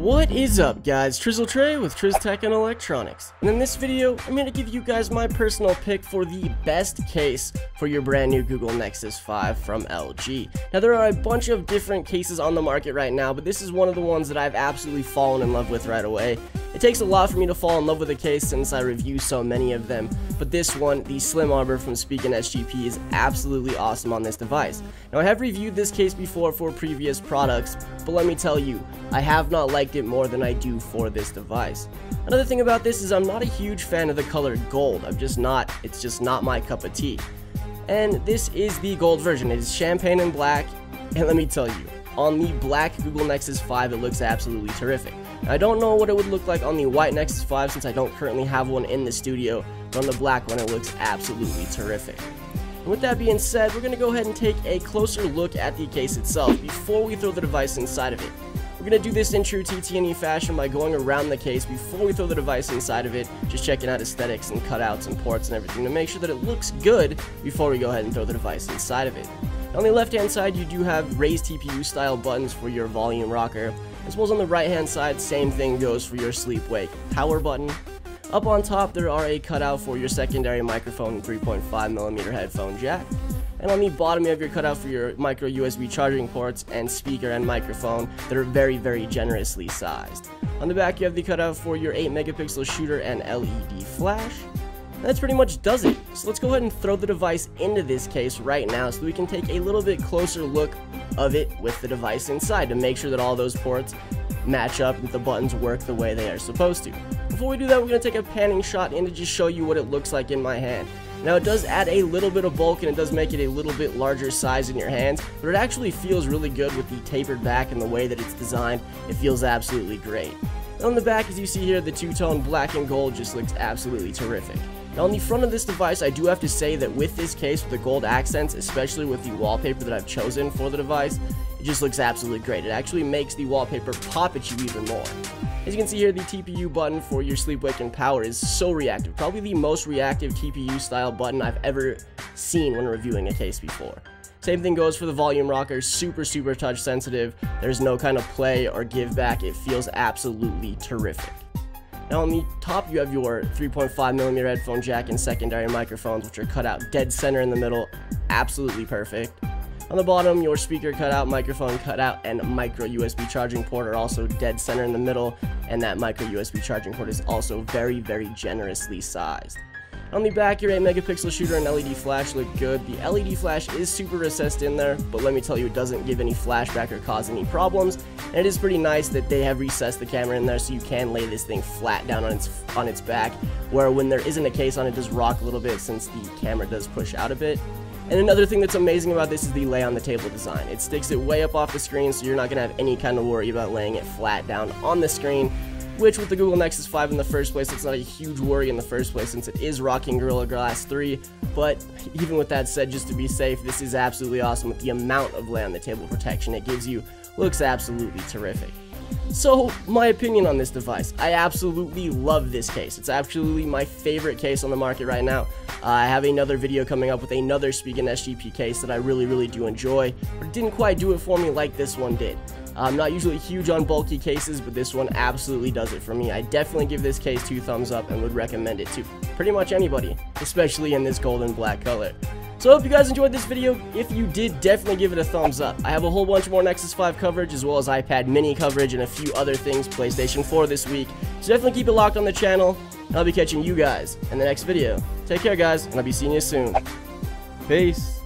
What is up, guys? Trizzle Trey with TrizzTech&Electronix, and in this video I'm going to give you guys my personal pick for the best case for your brand new Google Nexus 5 from LG. Now there are a bunch of different cases on the market right now, but this is one of the ones that I've absolutely fallen in love with right away. It takes a lot for me to fall in love with a case since I review so many of them, but this one, the Slim Arbor from Spigen SGP, is absolutely awesome on this device. Now I have reviewed this case before for previous products, but let me tell you, I have not liked it more than I do for this device. Another thing about this is I'm not a huge fan of the color gold. It's just not my cup of tea. And this is the gold version. It is champagne and black, and let me tell you, on the black Google Nexus 5 it looks absolutely terrific. Now, I don't know what it would look like on the white Nexus 5 since I don't currently have one in the studio, but on the black one it looks absolutely terrific. And with that being said, we're going to go ahead and take a closer look at the case itself before we throw the device inside of it. We're going to do this in true TTandE fashion by going around the case before we throw the device inside of it, just checking out aesthetics and cutouts and ports and everything to make sure that it looks good before we go ahead and throw the device inside of it. On the left hand side you do have raised TPU style buttons for your volume rocker, as well as on the right hand side same thing goes for your sleep wake power button. Up on top there are a cutout for your secondary microphone and 3.5mm headphone jack. And on the bottom you have your cutout for your micro USB charging ports and speaker and microphone that are very generously sized. On the back you have the cutout for your 8-megapixel shooter and LED flash. And that's pretty much does it. So let's go ahead and throw the device into this case right now so we can take a little bit closer look of it with the device inside to make sure that all those ports match up and the buttons work the way they are supposed to. Before we do that, we're going to take a panning shot in to just show you what it looks like in my hand. Now it does add a little bit of bulk and it does make it a little bit larger size in your hands, but it actually feels really good with the tapered back and the way that it's designed. It feels absolutely great. And on the back, as you see here, the two-tone black and gold just looks absolutely terrific. Now on the front of this device, I do have to say that with this case, with the gold accents, especially with the wallpaper that I've chosen for the device, it just looks absolutely great. It actually makes the wallpaper pop at you even more. As you can see here, the TPU button for your sleep wake and power is so reactive. Probably the most reactive TPU style button I've ever seen when reviewing a case before. Same thing goes for the volume rocker, super touch sensitive. There's no kind of play or give back. It feels absolutely terrific. Now on the top you have your 3.5mm headphone jack and secondary microphones, which are cut out dead center in the middle, absolutely perfect. On the bottom, your speaker cutout, microphone cutout, and micro USB charging port are also dead center in the middle, and that micro USB charging port is also very generously sized. On the back, your 8-megapixel shooter and LED flash look good. The LED flash is super recessed in there, but let me tell you, it doesn't give any flashback or cause any problems. And it is pretty nice that they have recessed the camera in there so you can lay this thing flat down on its back, where when there isn't a case on it, does rock a little bit since the camera does push out a bit. And another thing that's amazing about this is the lay on the table design. It sticks it way up off the screen, so you're not going to have any kind of worry about laying it flat down on the screen, which with the Google Nexus 5 in the first place, it's not a huge worry in the first place since it is rocking Gorilla Glass 3, but even with that said, just to be safe, this is absolutely awesome with the amount of lay on the table protection it gives you. Looks absolutely terrific. So, my opinion on this device, I absolutely love this case. It's absolutely my favorite case on the market right now. I have another video coming up with another Spigen SGP case that I really do enjoy, but it didn't quite do it for me like this one did. I'm not usually huge on bulky cases, but this one absolutely does it for me. I definitely give this case 2 thumbs up and would recommend it to pretty much anybody, especially in this gold and black color. So I hope you guys enjoyed this video. If you did, definitely give it a thumbs up. I have a whole bunch more Nexus 5 coverage, as well as iPad mini coverage and a few other things PlayStation 4 this week. So definitely keep it locked on the channel, and I'll be catching you guys in the next video. Take care, guys, and I'll be seeing you soon. Peace.